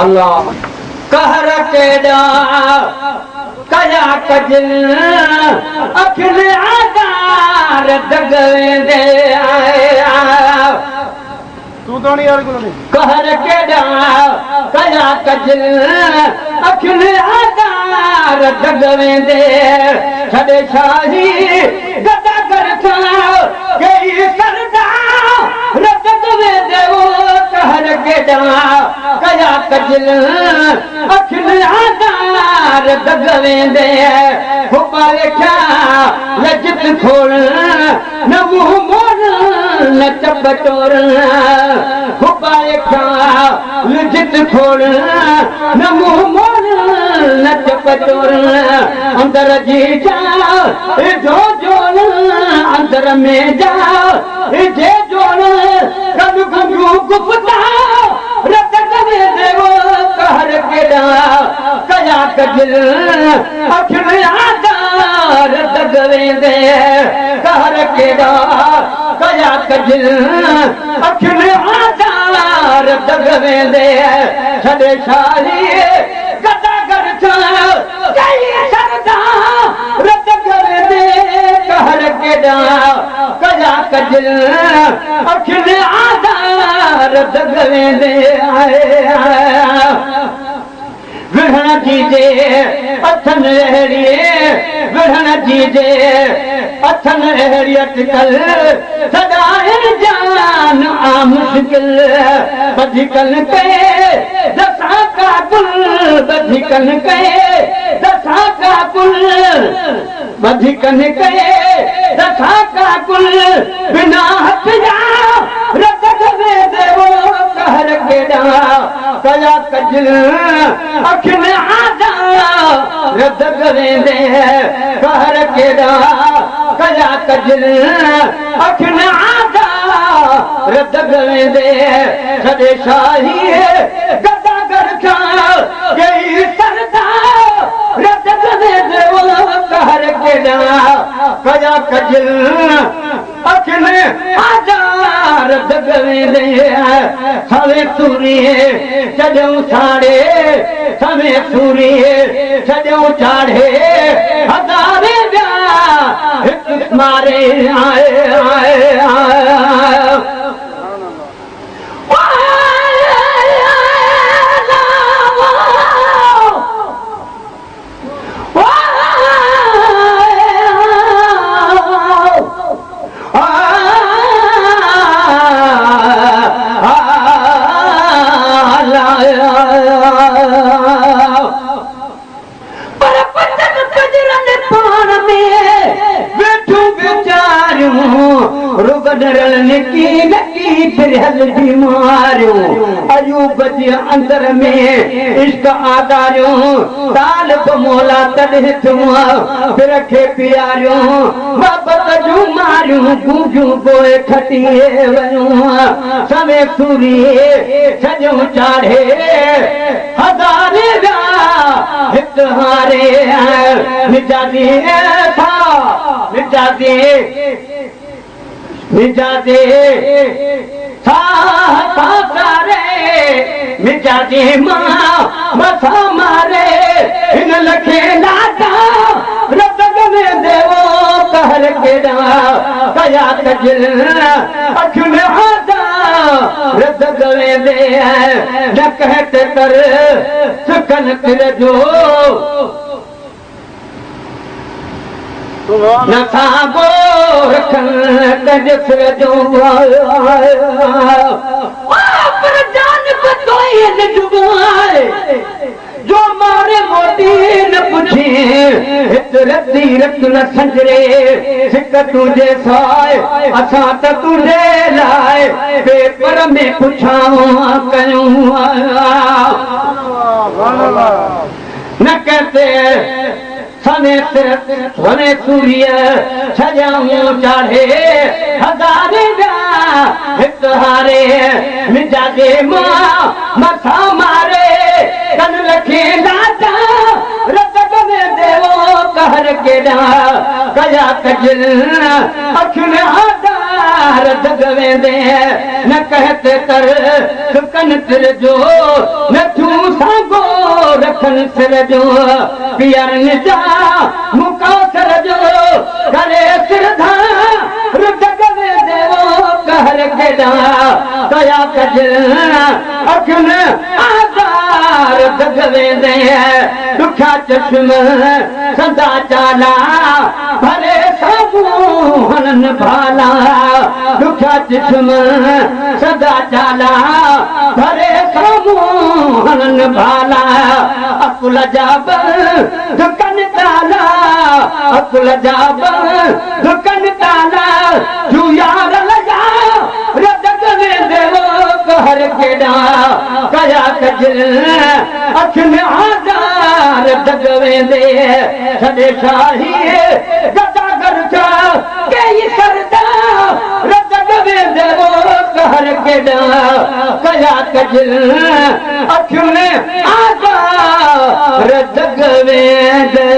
अल्लाह कहर केड़ा कया कजल अखिल आदार दगवेंदे तू तो नहीं यार को नहीं कहर केड़ा कया कजल अखिल आदार दगवेंदे छड़े शाही गदा करता गई सरदा दगवेंदे वो कहर केड़ा कया कजल अखिल आदार दगवेंदे हुपा लेखा लजत खोड़ न मुंह मोड़ न चप टोड़ हुपा लेखा लजत खोड़ न मुंह मोड़ न चप टोड़ अंदर जी जा जो जोड़ अंदर में जा जे जोड़ कदू कदू गुप्ता कहर केड़ा कया कजल अखिल आदार दगवेंदे कहर केड़ा कया कजल अखिल आदार दगवेंदे छड़े शाही गदा करता कई सरदा दगवेंदे कहर केड़ा कया कजल अखिल आदार दगवेंदे विढ़ण जीजे अथन अहिड़िए विढ़ण जीजे अथन अहिड़ी अटकल सदाइर जान आ मुश्किल बधिकन कहे दसा का कुल बधिकन कहे दसा का कुल बधिकन कहे दसा का कुल बिना हथ जा दगवेंदे वो कहर केड़ा कया कजल अखिल आदार दगवेंदे कहर केड़ा कया कजल अखिल आदार दगवेंदे छड़े शाही गदा करता गई सरदा दगवेंदे वो कहर केड़ा कया कजल अखिल आदार दगवेंदे सवे सूरिए छॾियूं साड़े सवे सूरिए छॾियूं चाढ़े हज़ारे ॿिया हिकु मारे आए आए अयूब जे अंदर में इश्क आदारियूं तालिब मौला तॾहिं फिर खे पियारियूं मोहबत जूं मारियूं गूंजूं पोइ खटीए वयूं सवे सूरिए छॾियूं चाढ़े हज़ारे विया हिकु हारे मिजादी था मिजादी मिजादी मिजादी मां मथा मारे हिन लखे लाटा दगवेंदे वो कहर केड़ा कया कजल अखिल आदार दगवेंदे न कहत कर सुखन तिर जो न सागो रखन कजर जो पर जान को कोई न डुबाए जो मारे मोटी न पुछे हित रती रत न संजरे सिक तुझे साए असां त तुझे लाए पेपर में पुछाऊं कयूं न कहते सवे सूरिय छॾियूं चाढ़े हज़ारे विया हिकु हारे मिजाजे मां मथा मारे कन लखे लाटा दगवेंदे वो कहर केड़ा कया कजल अखिल आदार दगवेंदे न कहत कर सुकन तिर जो न तूं संसर जो पियरन जा मुकासर जो करे सिरधा रुटकवे देवो कहर केडा कया कजर अखन आजार दगवे दे दुखा चश्म सदा चाला भरे समूहन भाला दुखा चश्म सदा चाला भरे समूहन भाला अकुल जाब दुकन ताला अकुल जाब दुकन ताला तू यार लगा रदग में देवो कहर केडा कया कजर अख में आजार दगवे दे सदे शाही गदा करता के सरदा रदग में देवो कहर केडा कया कजर अख में आजार दगवे दे